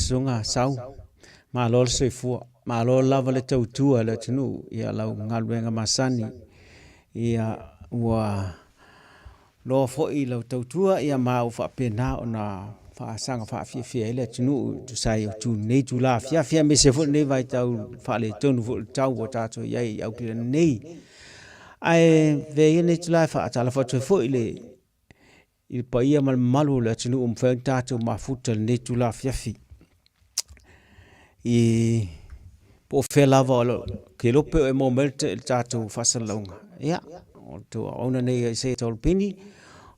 sunga sau ma lo se fu ma lo lava le tau tua le tunu ia lau ngalwenga masani ia wa lo fo I lau tau tua ia ma ufa pena ona fa sanga fa fia le tunu tu sai tu nei tu la fia me se fu nei vai tau fa le tonu fu tau wa tato ia au kile nei ai ve nei tu la fa tala fa tu fu ile il pa ia mal malu le tunu fa tato ma futa nei tu la fia I po fe lava ke lope e mo melte tato fa salonga ia to ona nei se tol pini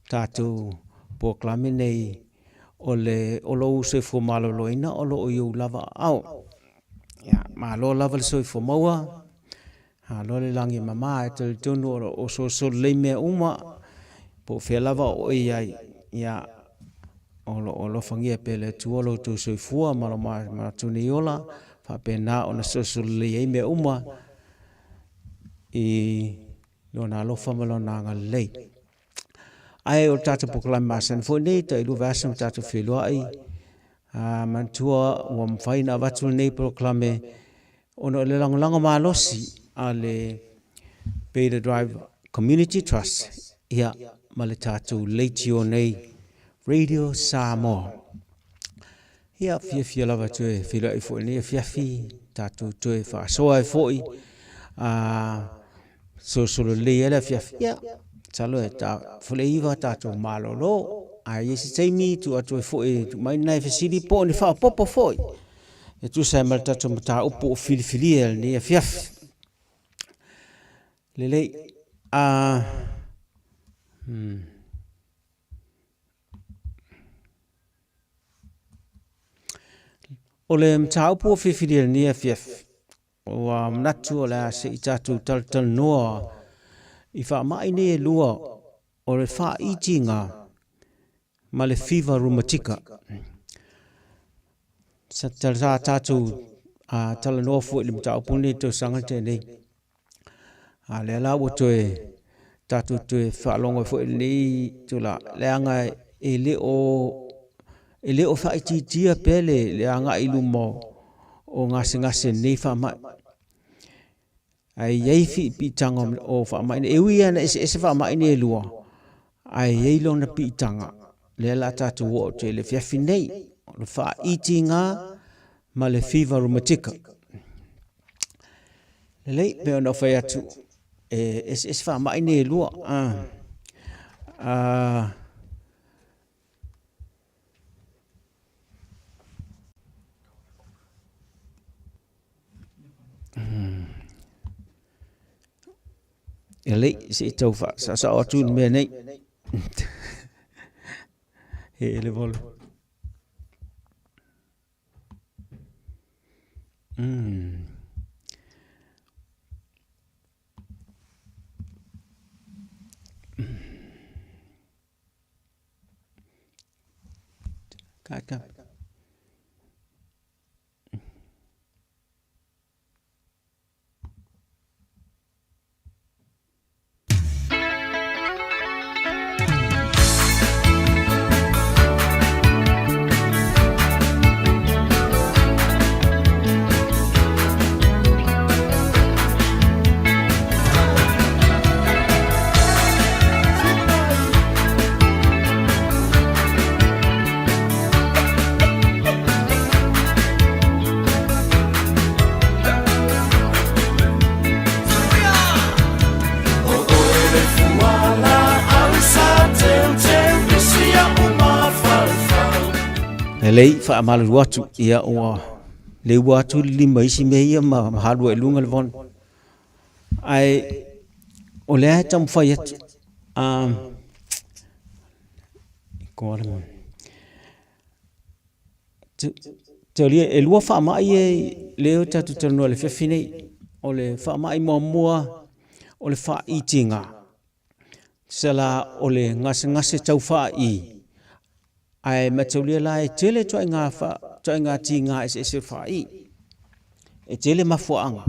tato po klame nei o lo se fo malo loina o lo eu lava au ya ma lo lava so fo moa ha lo le langi mama te tonu o so le me uma po fe lava o ia ya o lo fangia pele tu lo tu so fo ma tu ni ola fa pena ona so le me uma I lona lo famalo na ngalei ai o tata proclamation fo nei te lu version tata filo ai mantua o mfaina watu nei proclame ono le lango malosi ale Beta Drive Community Trust ia male tatu leitio nei Radio Samoa ia fia lava tue filo ai fo nei fia tatu tue fa so ai foi so le la fia Salo ta fleiva ta to malolo ai si taimi tu atu foi mai nai fesili po ni fa popo foi e tu sai mal ta to ta upo fili ni fiaf lele ole mta upo fili ni fiaf wa mnatu la se ta tu tal no Ifa mai ne lua o le fa itinga ma le fever rheumatica. Sa tatu tala no fu le mta opuni to sanga te nei. Le la wo toe tatu te fa longo fu ni to la le anga ele o fa ititia pele le anga ilumo o ngase nei fa mai ai yei fi pitanga o fa mai e wi ana ese fa mai ne lua ai yei lo na pitanga le la tatu wo te le fia finei le fa itinga ma le fever rheumatica le pe ona fa atu ese fa mai ne lua Ele se tofa sa o tu me nei ele vol Kaka lei fa malu watu ia o le watu lima isi me ia ma halu e lunga le von ai o le tam fayet ko te li e lua fa mai le tatu tano le fefine o le fa mai mo o le fa itinga sala o le ngase tau fa I ai matulia la e tele toi nga tinga ese fai e tele mafuanga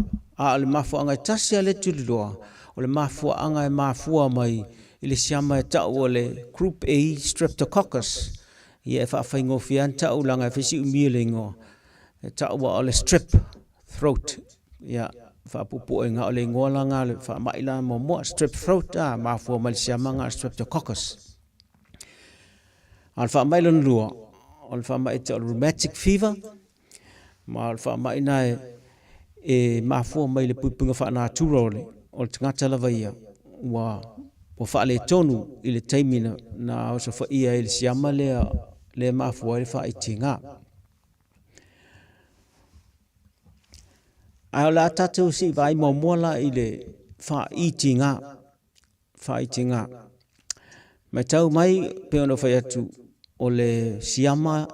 le mafuanga tasi ale tuliloa o le mafuanga mai ile siama ta o le group A streptococcus ia fa fa ngo fian tau langa fa si umilingo tau wa ole strip throat ia fa pupu nga ole ngola nga fa maila mo strip throat ma fo Malaysia manga streptococcus al fa mailon lua al fa mai tau rheumatic fever ma al fa mai nai e ma fo mai le pupunga fa natural ol tangata lava ia wa fa le tonu i le taimina na o fa ia il siama le ma fo le fa itinga ai la tatu si vai mo mola i le fa itinga mai tau mai pe ono fa atu o le siama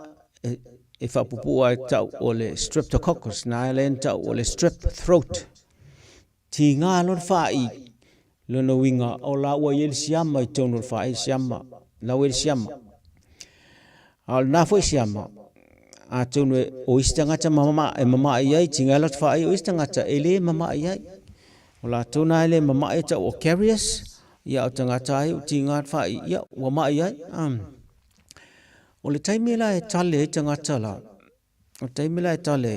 e fa pupu ai tau o le streptococcus na le tau o le strep throat tinga lo fa i lo no winga o la wa yel siama i tonu fa i siama la wel siama al na fo siama a tonu o istanga ta mama e mama ai tinga lo fa i o istanga ta ele mama ai o la tona ele mama ai ta o carriers ya o tanga ta i tinga fa i ya wa ma ai o le taimila e tale tanga tala o taimila e tale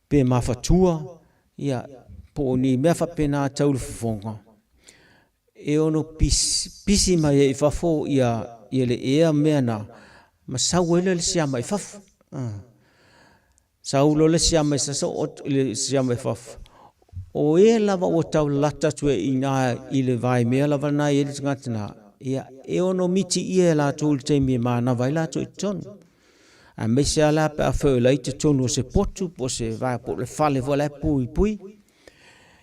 pe mafatua ia po ni me fa pena tau fonga e ono pisi mai e fafo ia le ea mena ma sawele le sia mai faf saulo le sia mai sa o le sia mai faf o e lava o tau lata tue ina i le vai me lava na e ngatna ia e ono miti ia la tul temi ma na vai la tu ton a me sia la pa fo la te tonu se potu po se vai po le fale vola pui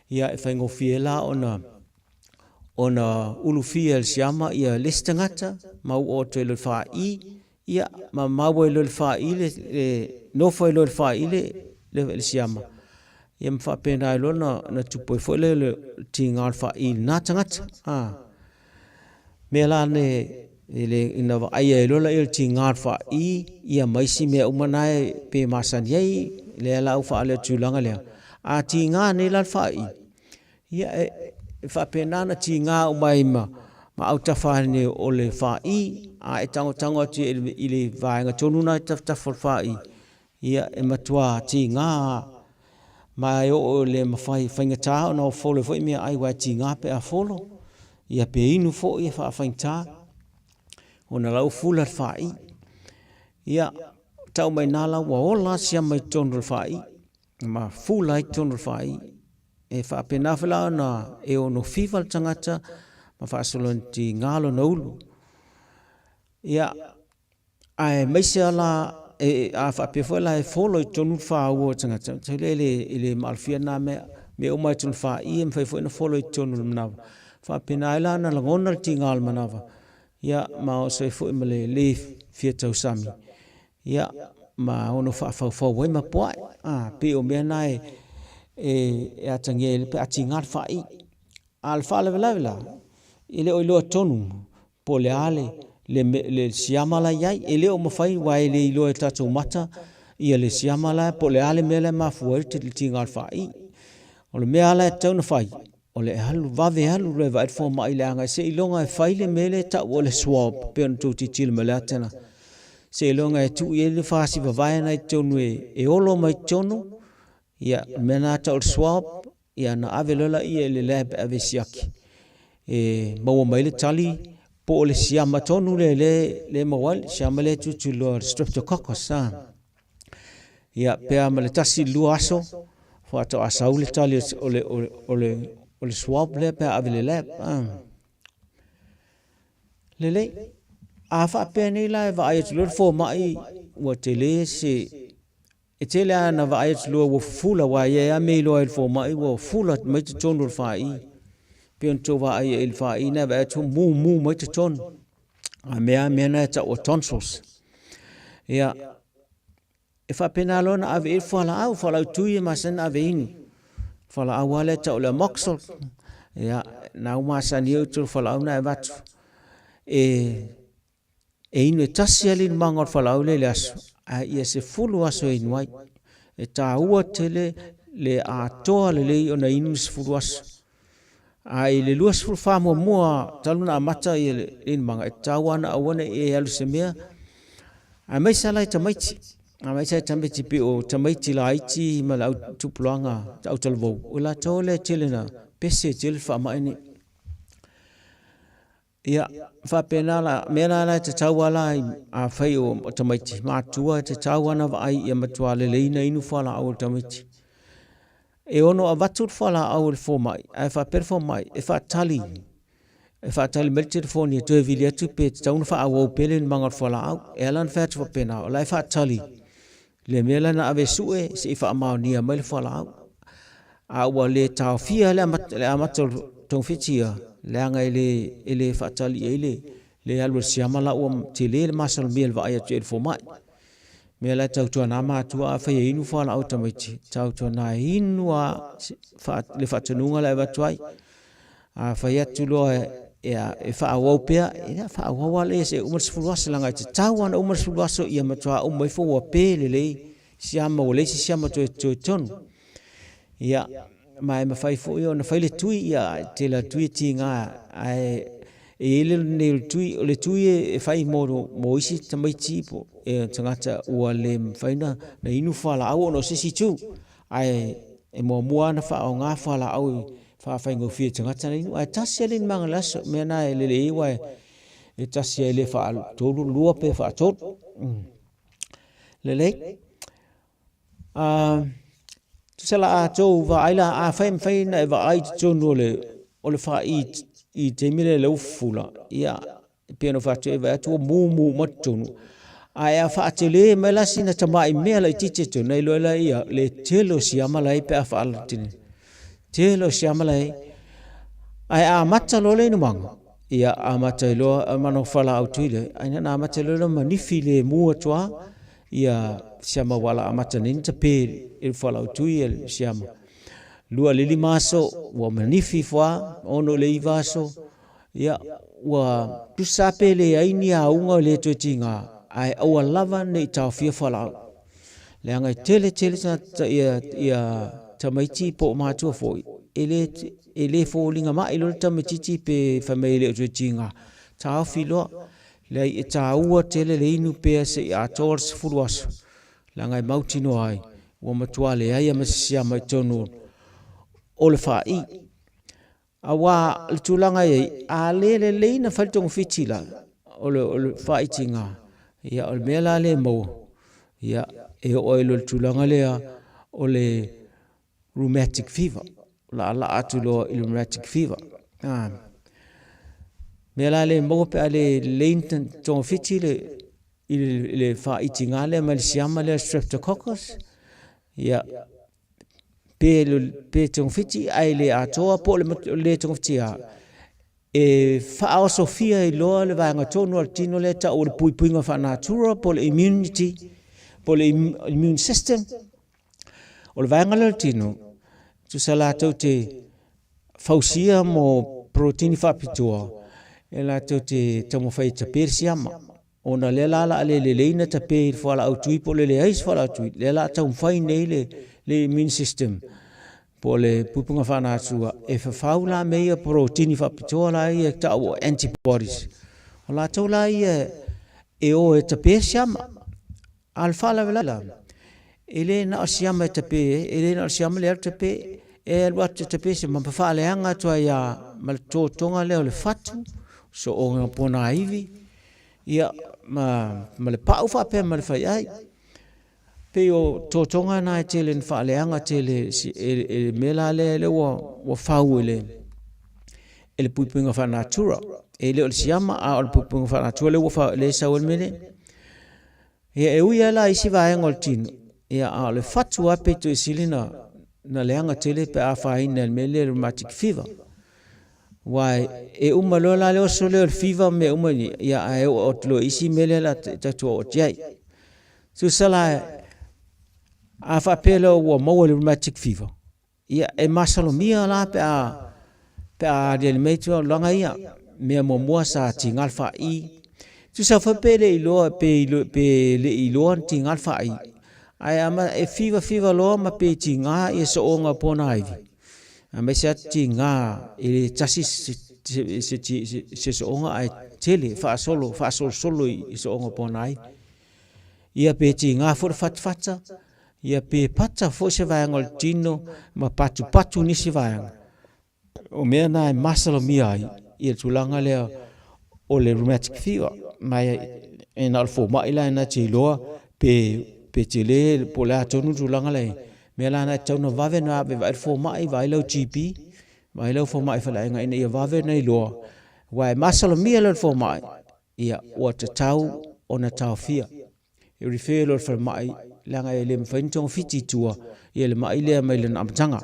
ia e faingo fiela ona ulu fiel siama ia listangata mau o te le fa i ia ma mau le fa i le no foi le fa i le siama ia mfa pena lo na tupo foi le tinga fa i na tangata me la ne ele ina va ai lo la el tinga fa i ia mai si me umana pe masan yai le la fa le tulanga le a tinga ne la fa i ia fa pena na tinga mai ma au tafa ne o le fa i a e tango ti ile vai nga tonu na ta fa i ia e matua tinga mai o le mafai fainga ta no folo foi me ai wa tinga pe a folo ia pe inu fo ia fa fainta ona lau fula fa i ia tau mai nala wa ola sia mai tonu fa i ma fula tonu fa i e fa pena fala na e ono fiva tangata ma fa solonti ngalo na ulu ia ai mesia la e a fa pe fola e folo tonu fa o tangata le malfia na me o mai tonu fa i em fa fo na folo tonu na fa pena la na ngona tingal manava ia ma o se fo le fia tau sami ia ma ono fa we ma po pe o me na e atange pe atingar fa i al fa la ile o lo tonu po le ale le siama la yai ile o mafai wa ile lo tatu mata ia le siama la po le ale mele ma fuerte le tingar fa i o le me ala tonu fai o le halu vave halu le vai fo mai le anga se ilonga e fai le mele ta o le swab pe on tu titil mele tena se ilonga e tu ile fa si vai na tonu e olo mai tonu ia mena ta o swab ia na avelola ia le lab avesiaki maua mai le tali po le siama tonu le mawal siama le tu lo streptococcus ia pe ama le tasi lu aso fo ato asau le tali o le swab le pe avele lab le a fa pe ni la va ai tu fo mai o te le se e tele ana va ai tu wo fula wa ia me lo el fo mai wo fula mai tu tonu fa i pion to va ai el fa i na va tu mu mai tu ton a me na ta o tonsils ia e fa penalo na ave e fa la tu i ma sen ave in fa la wale ta o le moxol ia na uma san eu tu fa la na va e inu tasi ali mangor fa la le aso a ia se fulu aso in wai e ta ua tele le a toa le ona inu se fulu aso ai le luas fulu famo mua taluna mata i in manga e ta wana awana e alu se mea Mai salai tamaichi mai sai tamaichi pi o tamaichi lai chi ma lau tuplanga au talvo ula tole chilena pese chil fa mai ni ia fa penala mena la te tawala a fai o tamaichi ma tua te tawana vai ia matua le leina inu fala au tamaichi e ono avatu fala au fo mai ai fa perform mai e fa tali mel telefoni tu vilia tu pe taun fa au pelen mangar fala au elan fa tu pena lai fa tali le mela na ave sue se fa ma ni mel fala au le tau fia le amat tong fitia le anga ele fa tali le alu siama la o tele masal mel va ya tu fo mai mela tau tu na ma tu a fa inu fala au tamaiti tau tu na inu fa le fa tununga la va tuai a fa ya tu lo e fa au pea e fa au le se umar sfuluas langa te tawan umar sfuluas ia matua mai fo wa pele le siama o le siama to ton ia mai ma fai fo yo na fai le tui ia te la tui tinga ai ele ne tui le tui e fai mo isi tamai tipo e tangata ua le fai na inu fala au no sisi tu ai e mo mua na fa o nga fala au fa fa ngo fi tangata ni ai taselin mangalas mena ele le wa e tasele fa tolu lua pe fa tot le tu sala a to va ila a fai na va ai to no le o le fa i te mire le ufula ia piano fa te va tu mu matunu ai a fa te le mela sina tamai mela tite to nei lo la ia le telo siama lai pe fa al tin telo siama lai ai a mata lo le no manga ia a mata lo mano fala au tuile ai na mata lo manifi le mu atwa ia siama wala amata nin te pe il fala au tuile siama lua lili maso wa manifi fa ono le ivaso ia wa tusape le aini a unga le to tinga ai au lava nei tau fia fala le anga tele sa ia tamaiti po ma tu fo ele fo linga ma ilo tamaiti pe family to tinga tau filo le e tau tele le inu pe se a tors fuwas le anga mautino ai wa matuale ai amasia mai tonu o le fai awa le tulanga ye a le na faltong fitila o le fai tinga ia o mela le mo ia e o le tulanga le o le rheumatic fever la atulo rheumatic fever mela le mo pe ale leinten tong fitile le fai tinga le mal siama le streptococcus ia pe tong fiti ai le atoa po le tong fitia e fa sofia i lo le vanga tonu al tino le ta o le puinga fa natura po le immunity po le immune system o le vanga le tino tu sala te fausia mo protein fa pitua e la te tomo fai te persiama ona le le na te pe fo la au tui po le ais fo la tui le la ta fai nei le immune system po le pupunga whana atua e whawhaula mea protein whapitoa la ia ta o antibodies o la tau la ia e o e tape siama alfala vela ele na siama e tape ele na siama le tape e alwa tape se mapawhale anga tua ia mal tonga leo le fatu so o ngapona ivi ia ma le pau whape ma le whai ai pe o totonga na tele fa le anga tele mela le wa fau ele pupunga fa natura ele o siama a o pupunga fa natura le wa fa le sa o mele e uia la isi va ngol tin ia a le fatu ape to silina na le anga tele pe a fa ina mele rheumatic fever wai e umalo la le so le fever me umani ia a o tlo isi mele la ta to o jai su sala a fa pelo wa mo rheumatic fever ia e masalo mia la pe a de metro longa ia me mo mo sa tingal fa i tu sa fa pele ilo pe le ilo tingal fa i ai ama e fever lo ma pe tinga e so onga pona ai a me sa tinga e tasi se so onga ai tele fa solo i so onga pona ai ia pe ti nga fo fat ia pe pata fo se vai ngol tino ma patu ni se vai o me na masalo mi ai ia tulanga le o le rheumatic fever mai en alfo mai la na ti loa pe ti le po la tonu tulanga le me la na tonu vave na be vai fo mai vai lo GP vai lo fo mai fa la nga ia vave nei loa wai masalo mi le fo mai ia o te tau ona tau fia e refer lo fa mai langa ele mfaintong fiti tua ele mai le mai le amtanga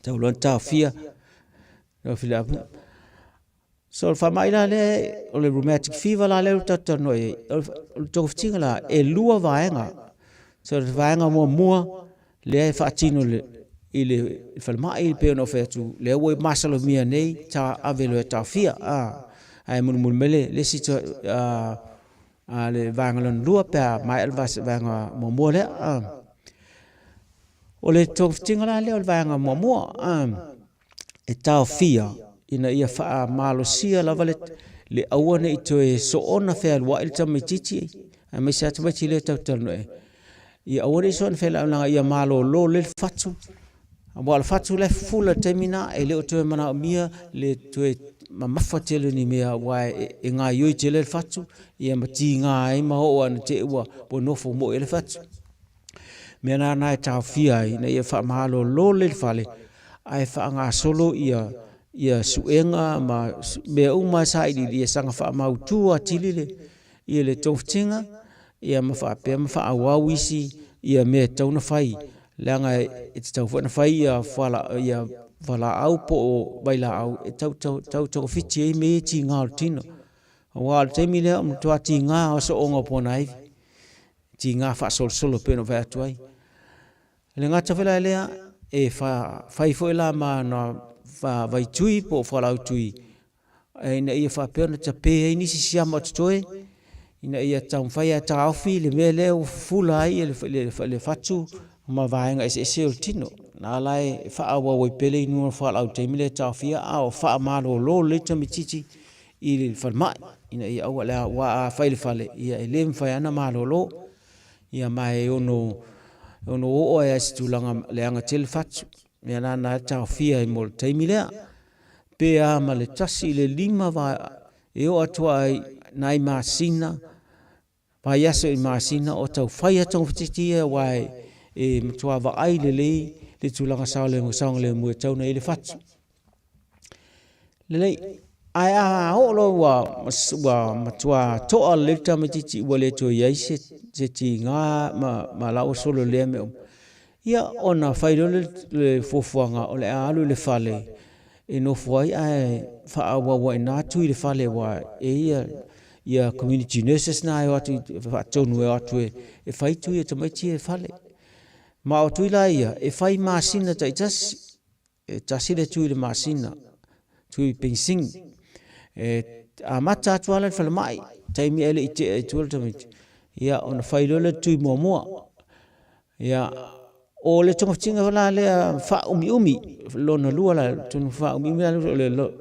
tau lo tau fia no fila so fa mai la le o le rheumatic fever la le tata no e to ftinga la e lua vaenga so vaenga mo le fa tino le ile fa mai pe no fe tu le wo masalo mia nei ta avelo ta fia ai mun mele le si le vangalon lua pe mai alvas vanga mo le o le to ftinga le vanga mo e tau fia ina ia fa malo sia lava le awana i toe so ona fe wa il tamititi a me sa tawati le tau no e ia awana so on fe la ia malo lo le fatu a fatu le fula termina e le toe mana mia le toe mamafa tele ni mea wa e nga yoi tele fatu ia mati nga ai ma o an te wa po no fo mo ele fatu me na tau fia ina ia fa malo lo le fale ai fa nga solo ia suenga ma me uma sai di sanga fa mau tua tilile ia le toftinga ia ma fa pe ma fa awisi ia me tona fai langa it's tau fa fai ia fala au po baila au tau fiti me ti ngal tino wa te mi le am tua ti nga so onga ponai ti nga fa solo pe no va tuai le nga tafela le e fa fai foi la ma na fa vai tui po fala tui ina ia fa pena ta pe ni si sia mo toi ina ia tau fai ta afi le mele fula ia le fatu ma vai nga ese tino na lai fa awa we pele no fala tui mele ta fia a fa ma lo le tamititi i fa ma ina ia wala wa fai le fale ia ele fa ana ma lo ia mai ono o ya stulanga le anga tel fatu me na tau fia i mol taimilea pe a ma le tasi le lima va e o atua nai masina pa yaso i masina o tau fai atong fititia wai e mtua va ai le tulanga sao le ngosang le mue tau na ele fatu le ai a o lo wa matua toa le tamititi wale to yaise se ti nga ma la o solo le me ia ona failo le fofuanga o le alu le fale e no foi ai fa wa na tu le fale wa e ia community nurses na ai atu fa tonu atu e fai tu e tamati e fale ma o tu la ia e fai masina tai tasi le tu le masina tu pensing a mata atu ala fale mai tai mi ele ite tu tamati ia ona failo le tu mo ia o le tonga tinga la le fa umi lo na lua la tun fa umi le lo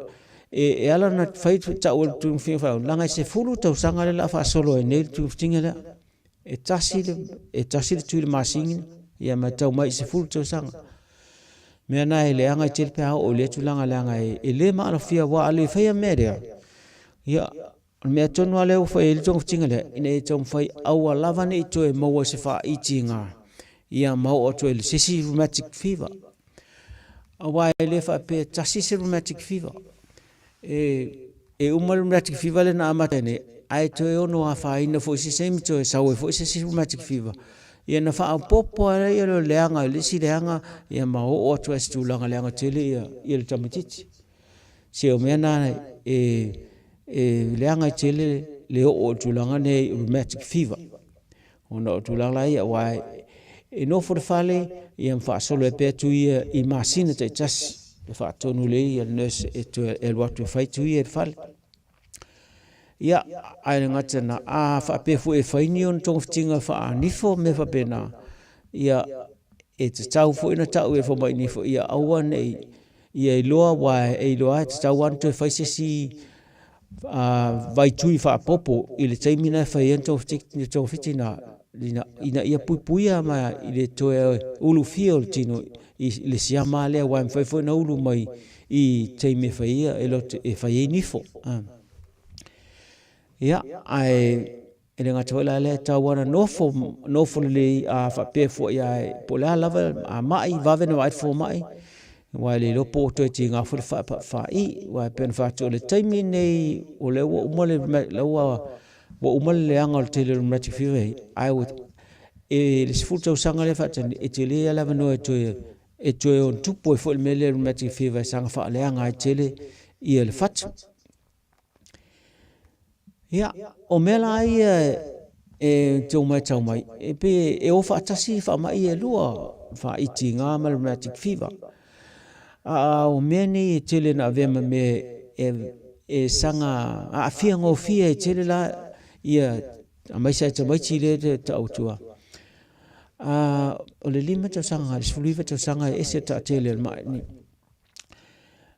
e ala na fai ta o tun fi fa langa se fulu to sanga le la fa solo e ne tu tinga la e tasi tu le masing ia ma tau mai se fulu to sanga me na ele anga tel pe o le tu langa langa e le ma ala fia wa ale fa media ia me tonu ale o fa ele tonga tinga le ine tong fai au lava ne to e mo se fa itinga ia mau atu ele sisi rheumatic fever awa ele fa pe tasi rheumatic fever e uma rheumatic fever le na amatene ai to e ono afa ina fo si same to sawe fo sisi rheumatic fever ia na fa popo ale ia lo leanga le si leanga ia mau atu stu langa leanga tele ia le tamititi se o mena leanga tele le o tu langa ne rheumatic fever ona tu langa ia wa e no for fale ia fa solo e pe tu ia i masina te tas e fa tonu le ia nurse e to e watu fai tu ia fale ia ai ngata na a fa pe fu e fai ni on tong tinga fa ni fo me fa pena ia e te tau fu ina tau e fo mai ni fo ia awan e ia loa wa e loa te tau wan to fai si vai chui fa popo ile taimina fa yen to fitina ina ia pupuia ma ile to ulu fiol tino ile siama le wa fa na ulu mai I taimi fa ia e fa ye nifo ia ai ele ngatola le tawana nofo le a fa pe fo ia pola lava a mai va vena vai fo mai wa le lopo to tinga fo fa I wa pen fa to le taimi nei o le wo mole le wo mole le anga te le mati five ai would e le sfuto sanga le fa e te le lava no e to on tupo fo le le mati five sanga fa le anga te le ia le fat ia o mela ia e tau mai e pe e o fa tasi fa mai e lua fa itinga mal rheumatic fever o meni tele na vema me e sanga a fia ngo fia e tele la ia a mai sa mai chile te autua o le lima tau sanga le sfuliva tau sanga e se ta tele mai ni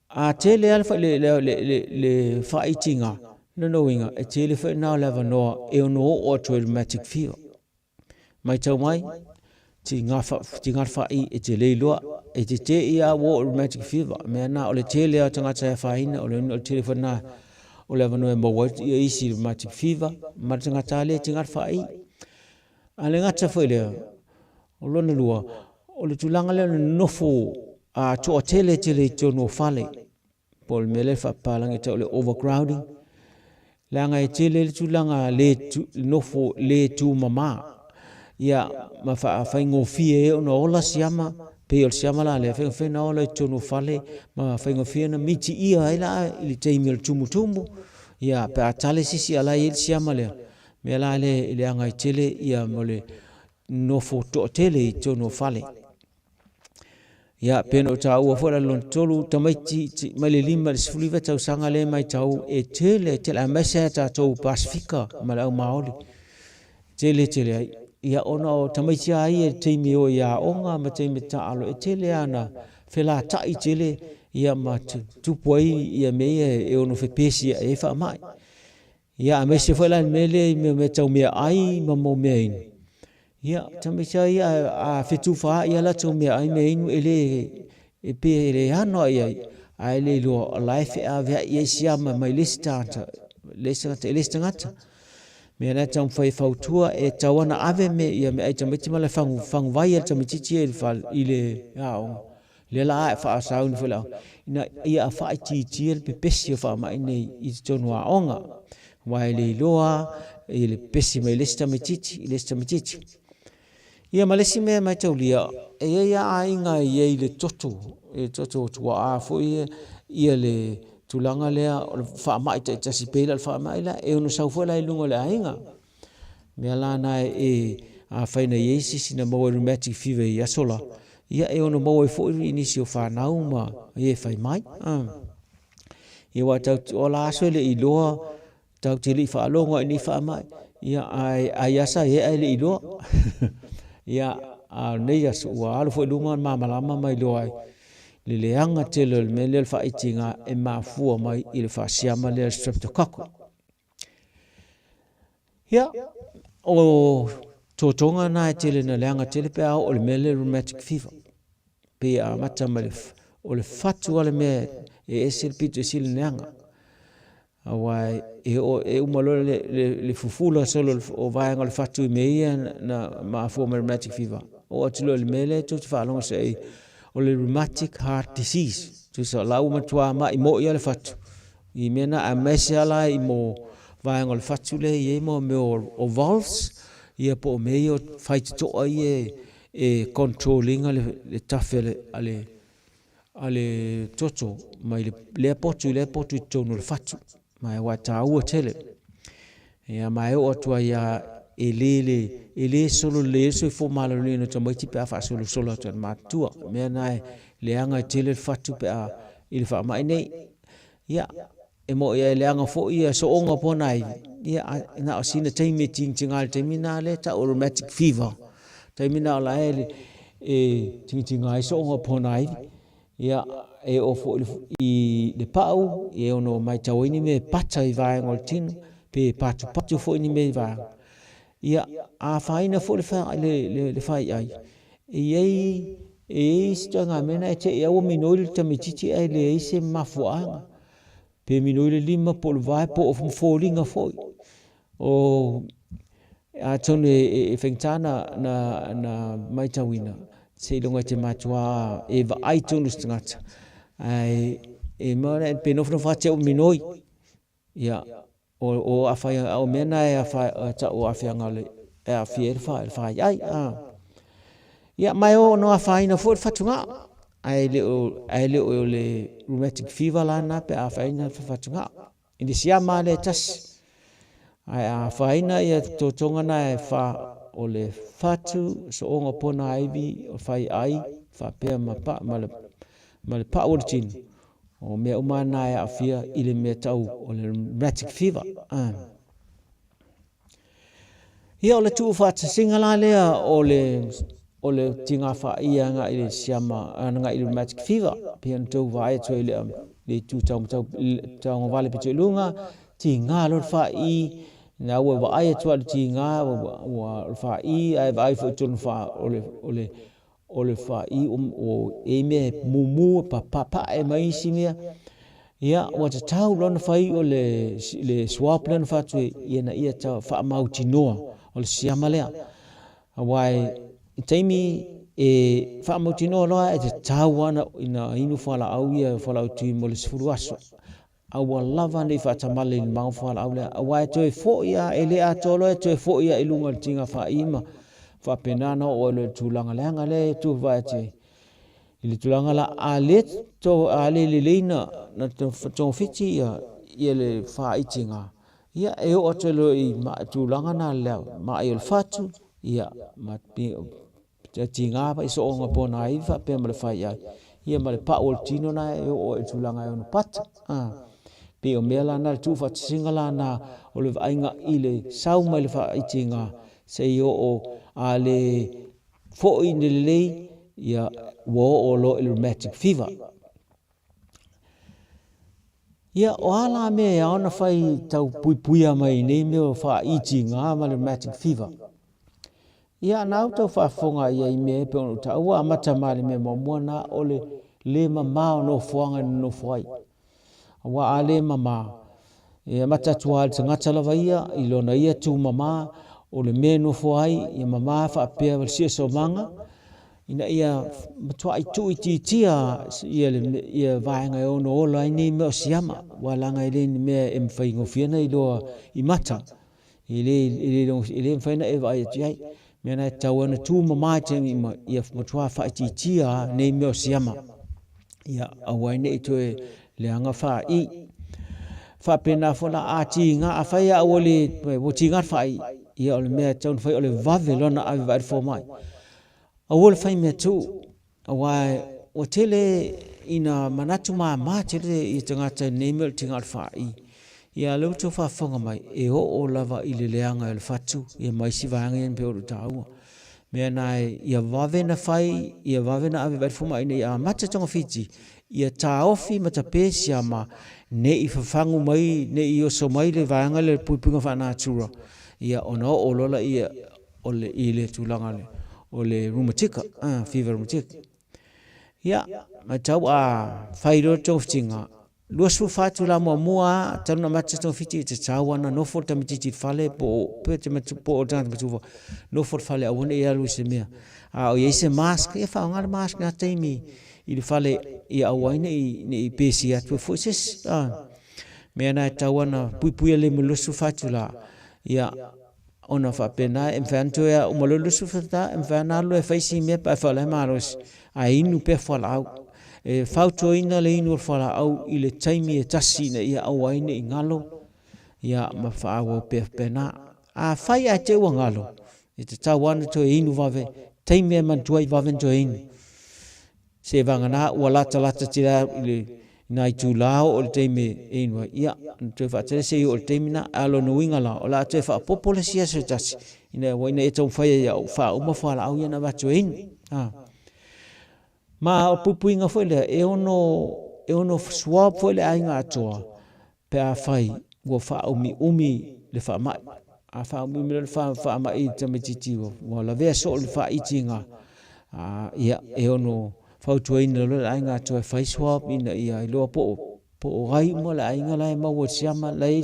a tele alfa le fa itinga no inga e tele fa na leva no e no o rheumatic fever mai tau mai tinga fa I e tele loa e te ia wo rheumatic fever me na o le tele a tanga tsa fa ina o le telefona na o leva no e mo wa I isi rheumatic fever ma tanga tale tinga fa I ale ngata fa le o lona lua o le tulanga le nofo a to tele to no fale pol mele fa palangi to le overcrowding langa e tele le tulanga le nofo le tu mama ia ma fa ngo fie o no la siama pe o siama la le fe na o le tonu fale ma fa ngo fie na miti ia ila ili te mil tumutumu ia pe atale sisi ala il siama le me la le anga tele ia mole nofo to tele tonu fale ia peno tau o fora lon tolu tamaiti mai le lima le sfuliva tau sanga le mai tau e tele a mesa ta tau pasifika malau maoli tele ai ia ona o tamaiti ai e teimi o ia onga ma teimi ta alo e tele ana fela tai tele ia ma tupu ai ia mea e ono fe pesi e fa mai ia a mesa fela mele me tau mea ai ma mo mea inu ia tamaiti ai a fetufa ia la tau mea ai mea inu ele e pe ele ano ia ai le lo life a vea ia siama mai listanta listangata me na tau fai fautua e tawana ave me ia me ai tamaiti mala fangu vai e tamaiti e fal ile ao le la fa saun fela ina ia fa ti pe pesi fa mai nei I tonu aonga wai le loa ile pesi mai lista mititi ia malesi me mai taulia e ia ainga ia le toto tua a fo ia le tulanga lea fa mai te tasi pela fa mai la e no sau foi la lungo le ainga me la na e a faina yesi sina mo rheumatic fever ya sola ia e no mo foi inisio fa nauma e fai mai e wa tau ola so le ilo tau tili fa longo ni fa mai ia ai asa e le ilo ia a nei ya wa al foi lungo ma malama mai lo ai le leanga tele me le fa itinga e ma fu mai il fa siama le streptococcus ia o totonga na tele na leanga tele pe o le mele rheumatic fever pe a mata malef o le fatu ale me e sil pito sil leanga awai e umalo le fufula solo o vai ngal fatu me na ma fu rheumatic fever o tilo le mele to fa longa sei o le rheumatic heart disease tu sa lau matua ma I mo ia le fatu I mena a mesa la I mo vai ngol fatu le I mo me o valves ia po me o fight to ai e controlling le tafele ale toto mai le potu to no le fatu mai wa tau tele ia mai o tua ia ele solo le so fo malo le no tamo ti pa fa solo to matua me na le anga tele fatu pa il fa mai nei ia e mo ia le anga fo ia so onga ponai ia na sina taimi tingal terminal ta rheumatic fever terminal la e tingal so onga ponai ia e o fo I le pau e ono mai tau ini me pata I vai ngol tinu pe patu fo ini me vai ia a faina fo le fai ai e stanga mena e te ia o minoi te mititi ai le se mafuanga pe minoi le lima po le vai po of falling foi o a tone e fengtana na mai tawina se longa te matua e va ai tonu stangata ai e mara pe no fa te o minoi ia o afai o mena e afai ta o afai ngale e afier fa ai ia mai o no afai na fo fatunga ai le rheumatic fever la na pe afai na fatunga indi sia male tas ai afai na ia totonga na e fa o le fatu so onga pona aivi o fai ai fa pe ma pa o tin o me umana e afia ile me tau o le rheumatic fever ia o le tu fa singala le o le tinga fa ia nga ile siama nga ile rheumatic fever pian to vai to le tu tau vale pe lunga tinga lo fa I na wa ai to tinga wa fa I ai vai fo tun fa o le fa I o e me mumu pa e mai simia ia wa te tau lona fai o le swap lona fa tu ia ta fa mautinoa o le siama lea wai taimi e fa mautinoa loa e te tau ana inu fala au ia fala au tui mo le sifuruaso awa lava nei fa tamale ni mau fala au lea wai toe fo ia e le atolo e toe fo ia ilunga le tinga fa ima fa penana o le tulanga leanga le tu vai te ile tulanga la ale to ale le leina na to fiti ia le fa itinga ia e o tolo I ma tulanga na le ma il fatu ia ma te tinga ba so nga pona ai fa pe ma le fa ia ma le pa o tino na e o tulanga e no pat pe o mela na tu fa singala na o le ainga ile sau ma le fa itinga se o ale fo in le ia wo o lo rheumatic fever ia o ala me ona fai tau puipuia mai nei me o fa itinga ma le rheumatic fever ia na to fa fonga ia I me pe o ta wa mata mali me mo na o le mama no foanga no foi wa ale mama ia mata tual tanga tala vaia I lona ia tu mama o le me no foi ia mama fa pe vel si so manga ina ia matua I tu tia ia vaenga o no ola ni me o siama wala ngai le ni me em fai ngofiana I lo I mata ile faina e vai ai me na tawana tu mama te ia matua fa tia nei me o siama ia awaine I to le anga fa fa pena fona ati nga afai a ole wo tinga fa ia ole me taun fai ole vavelona a vai fo mai awol fai me tu awai o tele ina manatu ma tele I tangata nemel tinga fa ia lo to fa fonga mai e o lava I le leanga le fatu ia mai si vanga en pe o tau me nai ia vavena fai ia vavena ave vai fo mai nei a mata tonga fiti ia ta ofi mata pesia ma ne I fafangu mai ne I o so mai le vanga le pupunga fa natura ia ono o lola ia ole ile tulanga le o le rheumatic fever rheumatic ia ma tau a fairo toftinga lo su fatu la mua tana mata to fiti te tawana no for tamiti fale po te matu po dan matu no for fale awone ia lu se mea o ye mask e fa ngar mask na taimi I fale ia awaine I pesi atu forces me na tawana pui le lo su fatu la ia ona fa pena infanto ya umalo su fata infana lo e faisi me pa fa le maros a inu pe fa la e fauto ina le inu fa la au ile taimi e tasi na ia awaine I ngalo ia ma fa wo pe pena a fai a te wa ngalo e te tawana to inu vave taimi man tuai vave to inu se vangana wala lata tira ile nai tu lao o te me inu ia te fa te se o te mina alo no winga la o la te fa populasia se tas ina wa ina e tau fa ia fa uma fa la au ia na va to inu ma o pupuinga foi le e ono swap foi le ainga atoa pe a fai ua fa umi le fa mai a fa umi le fa mai te metiti o la ve so le fa itinga ia e ono fa tuaina le ainga atoa fai swap ina ia i lo po gai mo la ainga la ma o siama le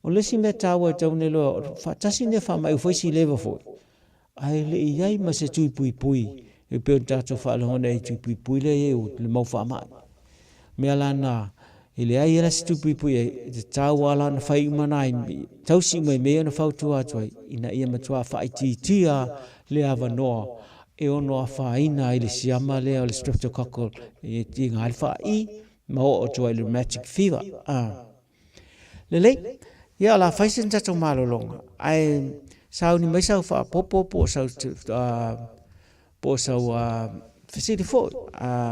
o le si meta o te ne lo fa tasi ne fa mai foi si leva foi ai le iai ma se tui pui e pe tato fa lo nei tui pui le e o le mau fa mai me ala na ile ai era se tui pui e te tau ala na fai manai tau si mai me na fa tu atoi ina ia ma tua fa tia le ava no e ono a fa ina ile siama le o le streptococcus e ti ngal fa I ma o to le rheumatic fever le ia la fai sen tato malolonga ai sau ni mai sau fa po sau po sau fasili fo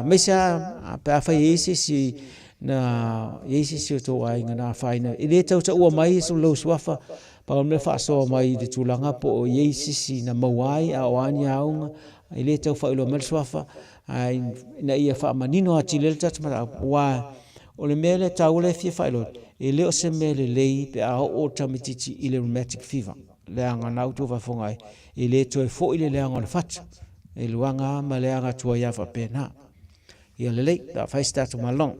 mai sa pa fa isi si na isi si to ai ngana fa ina ile tau sa ua mai so lo swafa pa me fa so mai de tulanga po isi si na mawai a wani aunga ile tau fa lo mal swafa ai na ia fa manino atile tatu ma wa o le mele tau le fi fa lo ile o se mele le pe a o tamititi ile rheumatic fever le anga na auto va fongai ile to fo ile le anga le fat e luanga ma le anga tua ia fa pena ia le da fa sta to malong